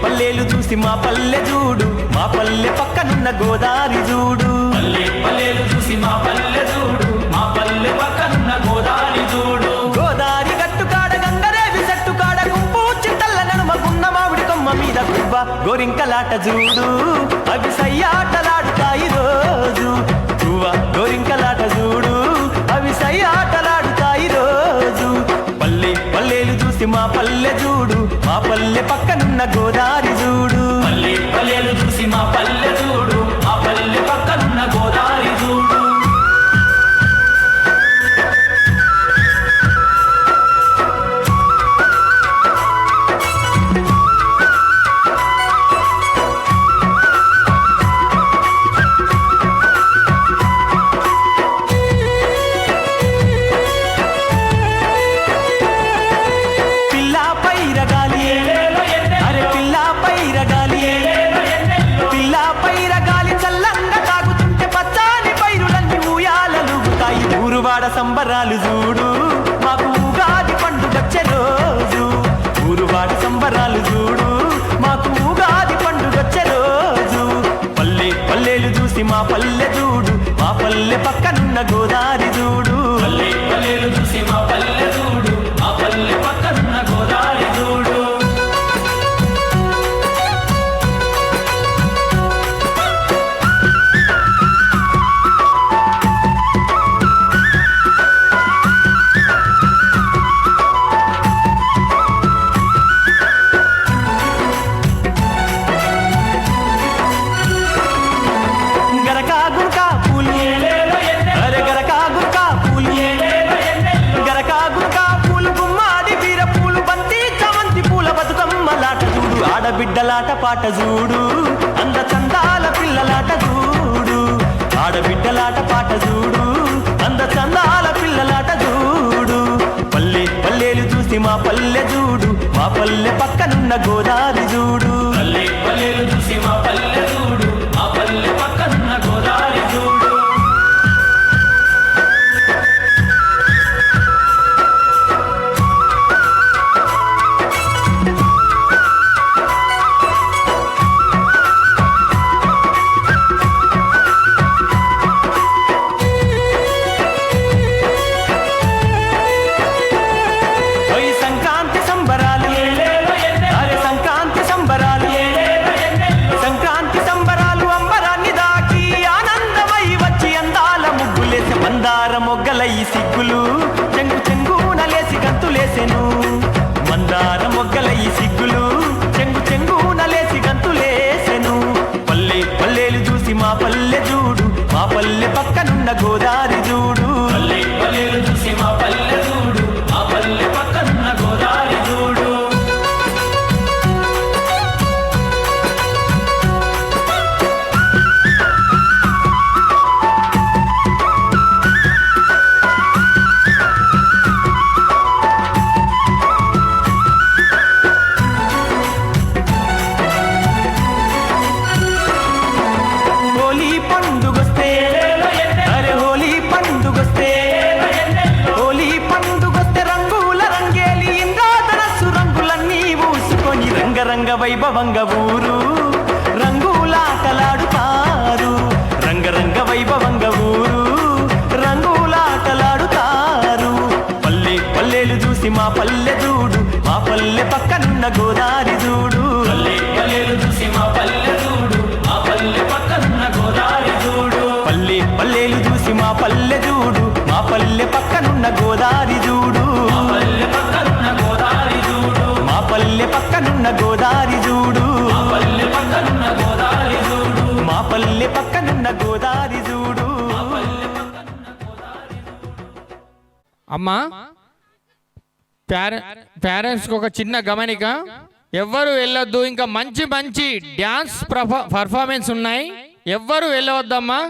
పల్లెలు చూసి మా పల్లె చూడు, మా పల్లె పక్కనున్న గోదారి చూడు. పల్లెలు చూసి మా పల్లె చూడు, మా పల్లె పక్కనున్న గోదారి చూడు. గోదారి గట్టు కాడ గంగరేవి చెట్టు కాడ గుంపు చింతల్ల నడుమకున్న మామిడి కొమ్మ మీద గువ్వ గోరింకలాట చూడు. అవి సయ్యాటలాడుతాయి రోజు, గువ్వ గోరింకలాట చూడు. అవి సయ్యాటలాడుతాయి రోజు. పల్లెలు చూసి మా పల్లె చూడు, మా పల్లె పక్కనున్న గోదారి చూడు. పల్లెలు చూసి మా పల్లె చూడు, మా పల్లె పక్కనున్న గోదారి చూడు. ఊరువాడ సంబరాలు చూడు, మాకు ఉగాది పండుగచ్చే రోజు. ఊరువాడ సంబరాలు చూడు, మాకు ఉగాది పండుగచ్చే రోజు. పల్లెలు చూసి మా పల్లె చూడు, మా పల్లె పక్కనున్న గోదారి చూడు. పల్లెలు చూసి మా పల్లె చూడు, మా పల్లె పక్కనున్న గోదారి చూడు. ఆడబిడ్డలాట పాట చూడు, అంద చందాల పిల్లలాట చూడు. ఆడబిడ్డలాట పాట చూడు, అంద చందాల పిల్లలాట చూడు. పల్లెలు చూసి మా పల్లె చూడు, మా పల్లె పక్కనున్న గోదారి చూడు. పల్లెలు చూసి మా పల్లె చూడు, మా పల్లె పక్కనున్న గోదారి చూడు. మొగ్గల ఈ సిగ్గులు చెంగు చెంగునలేసి గంతులేసెను. మందార మొగ్గల ఈ సిగ్గులు చెంగు చెంగునలేసి గంతులేసెను. పల్లెలు చూసి మా పల్లె చూడు, మా పల్లె పక్కనున్న గోదారి చూడు. పల్లెలు చూసి మా పల్లె చూడు, మా పల్లె పక్కనున్న గోదారి చూడు. రంగ వైభవంగ ఊరు రంగులాటలాడుతారు. రంగ వైభవంగ ఊరు రంగులాటలాడుతారు. పల్లెలు చూసి మా పల్లె చూడు, మా పల్లె పక్కనున్న గోదారి చూడు. పల్లెలు చూసి మా పల్లె చూడు, మా పల్లె పక్కనున్న గోదారి చూడు. పల్లెలు చూసి మా పల్లె చూడు, మా పల్లె పక్కనున్న గోదారి చూడు. పల్లె పక్కనున్న గోదారి చూడు, మా పల్లె పక్కనున్న గోదారి చూడు. పల్లె పక్కనున్న గోదారి చూడు, మా పల్లె పక్కనున్న గోదారి చూడు. అమ్మా, పేరెంట్స్కి ఒక చిన్న గమనిక, ఎవ్వరు వెళ్ళొద్దు. ఇంకా మంచి మంచి డ్యాన్స్ పర్ఫార్మెన్స్ ఉన్నాయి, ఎవ్వరు వెళ్ళవద్దమ్మా.